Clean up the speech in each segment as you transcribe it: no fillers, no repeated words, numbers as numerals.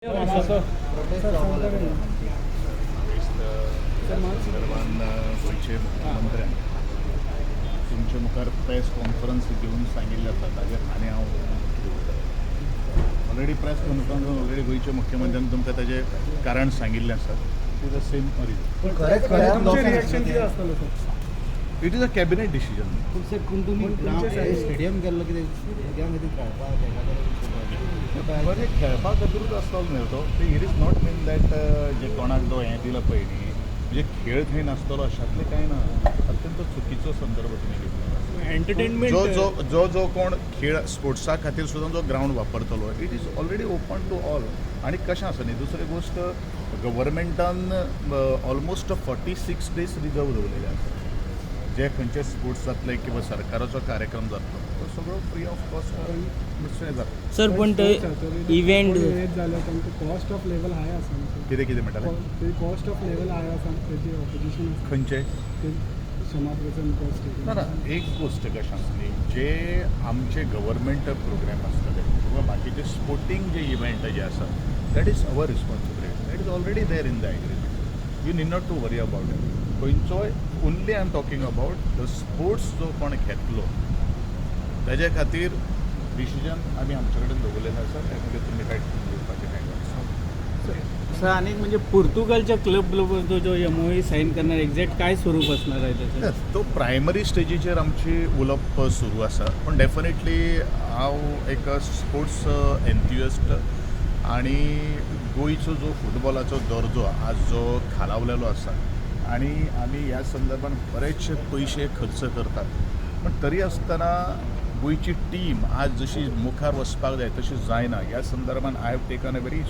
गोयचे मुख्यमंत्र्यान तुमचे मुखार प्रेस कॉन्फरन्स घेवन सांगिल्ले आसा ताजेर आनी हांव ऑलरेडी प्रेस कॉन्फरन्स ऑलरेडी गोयच्या मुख्यमंत्र्यान तुमकां ताजें कारण सांगिल्लें आसा it is the same reaction कितें आसतलें sir? It is a cabinet decision stadium गेल्लो कितें भुरग्यांक कितें खेळपाक बरें खेळपा खातीरूच आसतलो न्ही तो it is not mean that जे कोणाक जो हें दिला पळय न्ही म्हणजे खेळ थंय नासतलो अशातलें कांय ना अत्यंत चुकीचो संदर्भ तुमी घेतला एंटरटेनमेंट जो कोण खेळ स्पोर्ट्सा खातीर सुद्दां जो ग्रावंड वापरतलो it is already open to all आनी कशें आसा न्ही दुसरी गोश्ट गव्हर्मेंटान ऑलमोस्ट 46 days रिजर्व दवरलेले आसा जे खंयचे स्पोर्ट्स जातले किंवा सरकाराचो कार्यक्रम जातलो तो सगळो फ्री ऑफ कॉस्ट जाता सर पण ते इव्हेंट जाल्यार तांकां कॉस्ट ऑफ लेवल हाय आसा कितें म्हणटाले ते कॉस्ट ऑफ लेवल हाय आसा तेजी ऑपोजिशन खंयचे समाप्रेशन कॉस्ट ना एक गोष्ट कशें आसली जे आमचे गव्हर्मेंट प्रोग्राम आसतले किंवा बाकीचे स्पोर्टिंग जे इव्हेंट जे आसा that is our responsibility that is already there in the agreement you need not to worry about it खंयचोय only I am talking about the sports जो कोण घेतलो ताजे खातीर डिसिजन आमी आमचे कडेन दवरलेलें आसा त्या खातीर तुमी कांय घेवपाचें कांय गरज ना सर अनेक म्हणजे पोर्तुगालच्या क्लब बरोबर तो जो MOU साईन करणार एक्झॅक्ट काय स्वरूप असणार आहे त्याचं तो प्रायमरी स्टेजीचेर आमची उलोवप सुरू आसा पूण डेफिनेटली हांव एक स्पोर्ट्स एन्थुजिस्ट आनी गोंयचो जो फुटबॉलाचो दर्जो आज जो खालावलेलो आसा आनी आमी ह्या संदर्भात बरेचशे पयशे खर्च करतात पण तरी आसतना गोंयची टीम आज जशी मुखार वचपाक जाय तशी जायना ह्या संदर्भात I have taken a very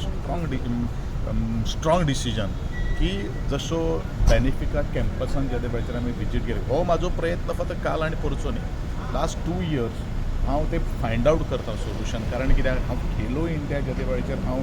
strong decision की जसो बेनिफिका कॅम्पसान ज्या वेळाचेर आमी विजीट केली हो म्हाजो प्रयत्न फक्त काल आनी परचो न्ही लास्ट 2 years हांव ते फायंड आवट करता सोल्युशन कारण कित्याक हांव खेलो इंडिया ज्या वेळाचेर हांव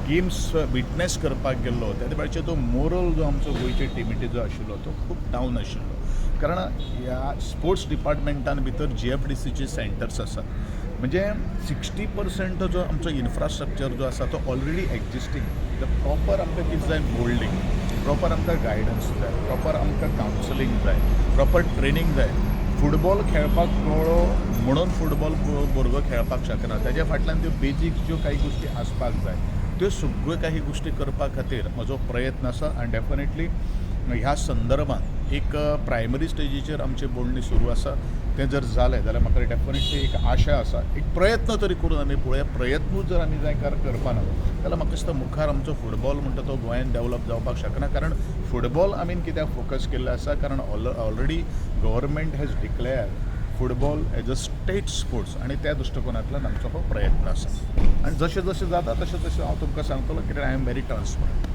गेम्स विटनेस करपाक गेल्लो त्या वेळाचेर तो मोरल जो आमचो गोंयचे टिमीटी जो आशिल्लो तो खूब डावन आशिल्लो कारण ह्या स्पोर्ट्स डिपार्टमेंटान भितर GFDCचे सेंटर्स आसात म्हणजे 60% जो आमचो इन्फ्रास्ट्रक्चर जो आसा तो ऑलरेडी एक्जिस्टींग प्रॉपर आमकां कितें जाय मोल्डिंग प्रॉपर आमकां गायडन्स जाय प्रॉपर आमकां कावन्सिलींग जाय प्रॉपर ट्रेनींग जाय फुटबॉल खेळपाक कळ्ळो म्हणून फुटबॉल भुरगो खेळपाक शकना ताज्या फाटल्यान त्यो बेजीक ज्यो काही गोश्टी आसपाक जाय त्यो सगळ्यो काही गोश्टी करपा खातीर म्हजो प्रयत्न आसा आनी डेफिनेटली ह्या संदर्भात एक प्रायमरी स्टेजीचेर आमची बोलणी सुरू आसा तें जर जालें जाल्यार म्हाका डेफिनेटली एक आशा आसा एक प्रयत्न तरी करून आमी पळोवया प्रयत्नूच जर आमी जाय करपाना जाल्यार म्हाका दिसता मुखार आमचो फुटबॉल म्हणटा तो गोंयांत डेवलप जावपाक शकना कारण फुटबॉल आमी कित्याक फोकस केल्लें आसा कारण already government has declare football as a state sports आनी त्या दृश्टिकोनांतल्यान आमचो हो प्रयत्न आसा आनी जशें जशें जाता तशें तशें हांव तुमकां सांगतलो कित्याक आय एम व्हेरी ट्रान्सपरंट